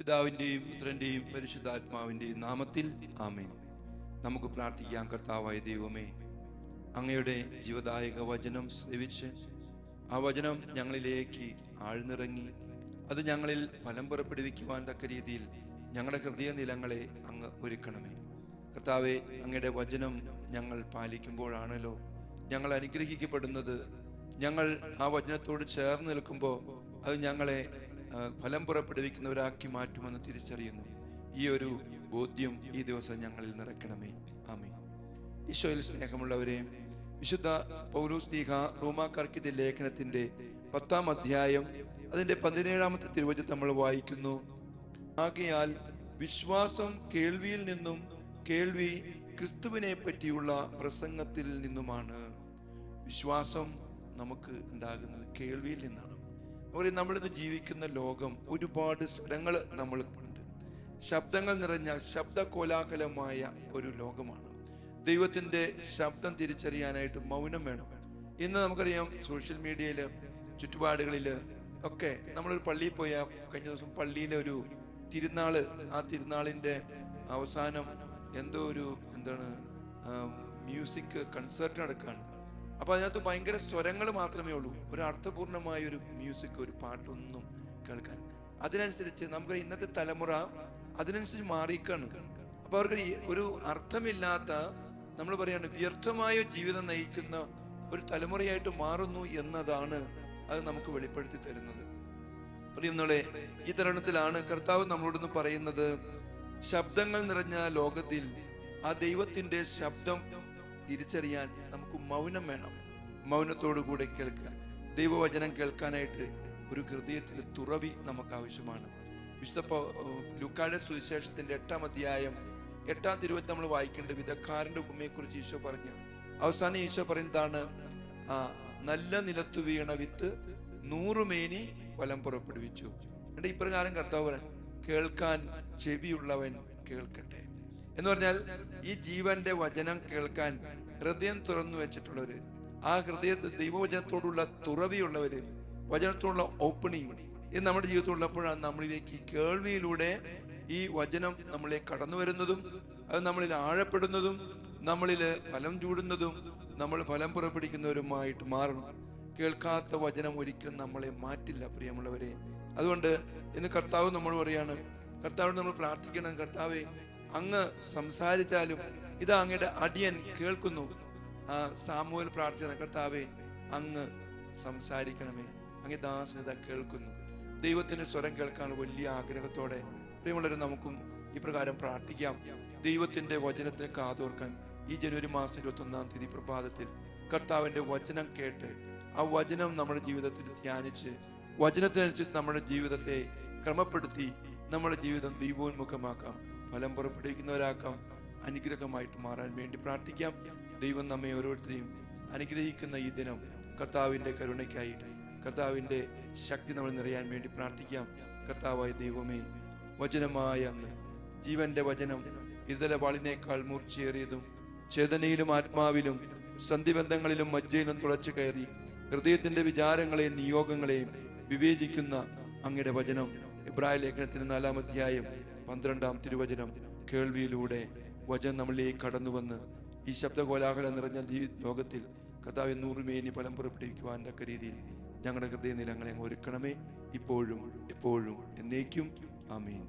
പിതാവിൻ്റെയും പുത്രൻ്റെയും പരിശുദ്ധാത്മാവിൻ്റെയും നാമത്തിൽ ആമേൻ. നമുക്ക് പ്രാർത്ഥിക്കാം. കർത്താവായ ദൈവമേ, അങ്ങയുടെ ജീവദായക വചനം ശ്രവിച്ച് ആ വചനം ഞങ്ങളിലേക്ക് ആഴ്ന്നിറങ്ങി അത് ഞങ്ങളിൽ ഫലം പുറപ്പെടുവിക്കുവാൻ തക്ക രീതിയിൽ ഞങ്ങളുടെ ഹൃദയ നിലങ്ങളെ അങ്ങ് ഒരുക്കണമേ. കർത്താവെ, അങ്ങയുടെ വചനം ഞങ്ങൾ പാലിക്കുമ്പോഴാണല്ലോ ഞങ്ങൾ അനുഗ്രഹിക്കപ്പെടുന്നത്. ഞങ്ങൾ ആ വചനത്തോട് ചേർന്ന് നിൽക്കുമ്പോൾ അത് ഞങ്ങളെ ഫലം പുറപ്പെടുവിക്കുന്നവരാക്കി മാറ്റുമെന്ന് തിരിച്ചറിയുന്നു. ഈ ഒരു ബോധ്യം ഈ ദിവസം ഞങ്ങളിൽ നിറയ്ക്കണമേ. ആമേൻ. ഈശോയിൽ സ്നേഹമുള്ളവരെ, വിശുദ്ധ പൗലോസ്ലീഹ റോമാക്കാർക്കെഴുതിയ ലേഖനത്തിന്റെ 10-ാം അധ്യായം അതിന്റെ 17-ാമത്തെ തിരുവചനം നമ്മൾ വായിക്കുന്നു. ആകയാൽ വിശ്വാസം കേൾവിയിൽ നിന്നും, കേൾവി ക്രിസ്തുവിനെ പറ്റിയുള്ള പ്രസംഗത്തിൽ നിന്നുമാണ്. വിശ്വാസം നമുക്ക് ഉണ്ടാകുന്നത് കേൾവിയിൽ നിന്നാണ്. അതുപോലെ നമ്മളിന്ന് ജീവിക്കുന്ന ലോകം ഒരുപാട് സ്വരങ്ങൾ നമ്മൾക്കുണ്ട്. ശബ്ദങ്ങൾ നിറഞ്ഞ ശബ്ദ കോലാഹലമായ ഒരു ലോകമാണ്. ദൈവത്തിന്റെ ശബ്ദം തിരിച്ചറിയാനായിട്ട് മൗനം വേണം. ഇന്ന് നമുക്കറിയാം, സോഷ്യൽ മീഡിയയിൽ ചുറ്റുപാടുകളിൽ ഒക്കെ നമ്മളൊരു പള്ളിയിൽ പോയാൽ, കഴിഞ്ഞ ദിവസം പള്ളിയിലെ ഒരു തിരുനാള്, ആ തിരുനാളിന്റെ അവസാനം എന്തോ ഒരു മ്യൂസിക് കൺസേർട്ട് നടക്കുകയാണ്. അപ്പൊ അതിനകത്ത് ഭയങ്കര സ്വരങ്ങൾ മാത്രമേ ഉള്ളൂ. ഒരു അർത്ഥപൂർണമായ ഒരു മ്യൂസിക്, ഒരു പാട്ടൊന്നും കേൾക്കാൻ. അതിനനുസരിച്ച് നമുക്ക് ഇന്നത്തെ തലമുറ അതിനനുസരിച്ച് മാറിക്കാണ്. അപ്പൊ അവർക്ക് ഒരു അർത്ഥമില്ലാത്ത, നമ്മൾ പറയാണ്, വ്യർത്ഥമായ ജീവിതം നയിക്കുന്ന ഒരു തലമുറയായിട്ട് മാറുന്നു എന്നതാണ് അത് നമുക്ക് വെളിപ്പെടുത്തി തരുന്നത്. പ്രിയങ്ങളെ, ഈ തരുണത്തിലാണ് കർത്താവ് നമ്മളോടൊന്ന് പറയുന്നത്, ശബ്ദങ്ങൾ നിറഞ്ഞ ലോകത്തിൽ ആ ദൈവത്തിന്റെ ശബ്ദം തിരിച്ചറിയാൻ നമുക്ക് മൗനം വേണം. മൗനത്തോടു കൂടെ കേൾക്കുക. ദൈവവചനം കേൾക്കാനായിട്ട് ഒരു ഹൃദയത്തിൽ തുറവി നമുക്ക് ആവശ്യമാണ്. വിശുദ്ധ ലൂക്കായുടെ സുവിശേഷത്തിന്റെ 8-ാം അധ്യായം 8-ാം തിരുവചനം നമ്മൾ വായിക്കേണ്ട വിധക്കാരന്റെ ഉപമയെ കുറിച്ച് ഈശോ പറഞ്ഞു. അവസാനം ഈശോ പറയുന്നതാണ്, നല്ല നിലത്തു വീണ വിത്ത് 100 മേനി ഫലം പുറപ്പെടുവിച്ചു. എന്നിട്ട് ഇപ്രകാരം കർത്താവ് പറഞ്ഞു, കേൾക്കാൻ ചെവിയുള്ളവൻ കേൾക്കട്ടെ എന്ന് പറഞ്ഞാൽ, ഈ ജീവന്റെ വചനം കേൾക്കാൻ ഹൃദയം തുറന്നു വെച്ചിട്ടുള്ളവര്, ആ ഹൃദയത്തെ ദൈവവചനത്തോടുള്ള തുറവിയുള്ളവര്, വചനത്തോടുള്ള ഓപ്പണിങ് ഇത് നമ്മുടെ ജീവിതത്തിലുള്ളപ്പോഴാണ് നമ്മളിലേക്ക് ഈ കേൾവിയിലൂടെ ഈ വചനം നമ്മളിലേക്ക് കടന്നു വരുന്നതും അത് നമ്മളിൽ ആഴപ്പെടുന്നതും നമ്മളിൽ ഫലം ചൂടുന്നതും നമ്മൾ ഫലം പുറപ്പെടുവിക്കുന്നവരുമായിട്ട് മാറണം. കേൾക്കാത്ത വചനം ഒരിക്കലും നമ്മളെ മാറ്റില്ല, പ്രിയമുള്ളവരെ. അതുകൊണ്ട് ഇന്ന് കർത്താവ് നമ്മൾ പറയാണ്, കർത്താവിനോട് നമ്മൾ പ്രാർത്ഥിക്കണം, കർത്താവെ, അങ്ങ് സംസാരിച്ചാലും ഇത് അങ്ങയുടെ അടിയൻ കേൾക്കുന്നു. സാമുവേൽ പ്രാർത്ഥിച്ച, കർത്താവെ, അങ്ങ് സംസാരിക്കണമേ, അങ്ങ് ദാസനിത കേൾക്കുന്നു. ദൈവത്തിന്റെ സ്വരം കേൾക്കാൻ വലിയ ആഗ്രഹത്തോടെ പ്രിയമുള്ളവരെ നമുക്കും ഇപ്രകാരം പ്രാർത്ഥിക്കാം. ദൈവത്തിന്റെ വചനത്തിന് കാതോർക്കാൻ ഈ ജനുവരി മാസം 21-ാം തീയതി പ്രഭാതത്തിൽ കർത്താവിന്റെ വചനം കേട്ട് ആ വചനം നമ്മുടെ ജീവിതത്തിൽ ധ്യാനിച്ച് വചനത്തിനനുസരിച്ച് നമ്മുടെ ജീവിതത്തെ ക്രമപ്പെടുത്തി നമ്മുടെ ജീവിതം ദൈവോന്മുഖമാക്കാം, ഫലം പുറപ്പെടുവിക്കുന്നവരാക്കാം, അനുഗ്രഹമായിട്ട് മാറാൻ വേണ്ടി പ്രാർത്ഥിക്കാം. ദൈവം നമ്മെ ഓരോരുത്തരെയും അനുഗ്രഹിക്കുന്ന ഈ ദിനം കർത്താവിന്റെ കരുണയ്ക്കായിട്ട്, കർത്താവിന്റെ ശക്തി നമ്മൾ നിറയാൻ വേണ്ടി പ്രാർത്ഥിക്കാം. കർത്താവായ ദൈവമേ, വചനമായ അങ്ങ്, ജീവന്റെ വചനം ഇതല വാളിനേക്കാൾ മൂർച്ചയേറിയതും ചേതനയിലും ആത്മാവിലും സന്ധിബന്ധങ്ങളിലും മജ്ജയിലും തുളച്ചു കയറി ഹൃദയത്തിന്റെ വിചാരങ്ങളെയും നിയോഗങ്ങളെയും വിവേചിക്കുന്ന അങ്ങയുടെ വചനം, ഇബ്രായ ലേഖനത്തിന് 4-ാം അധ്യായം 12-ാം തിരുവചനം, കേൾവിയിലൂടെ വചനം നമ്മളിലേക്ക് കടന്നു വന്ന് ഈ ശബ്ദകോലാഹലം നിറഞ്ഞ ലോകത്തിൽ കർത്താവ് 100 മേനി ഫലം പുറപ്പെടുവിക്കുവാൻ തക്ക രീതിയിൽ ഞങ്ങളുടെ ഹൃദയ നിലങ്ങളെ ഒരുക്കണമേ, ഇപ്പോഴും എപ്പോഴും എന്നേക്കും. ആമേൻ.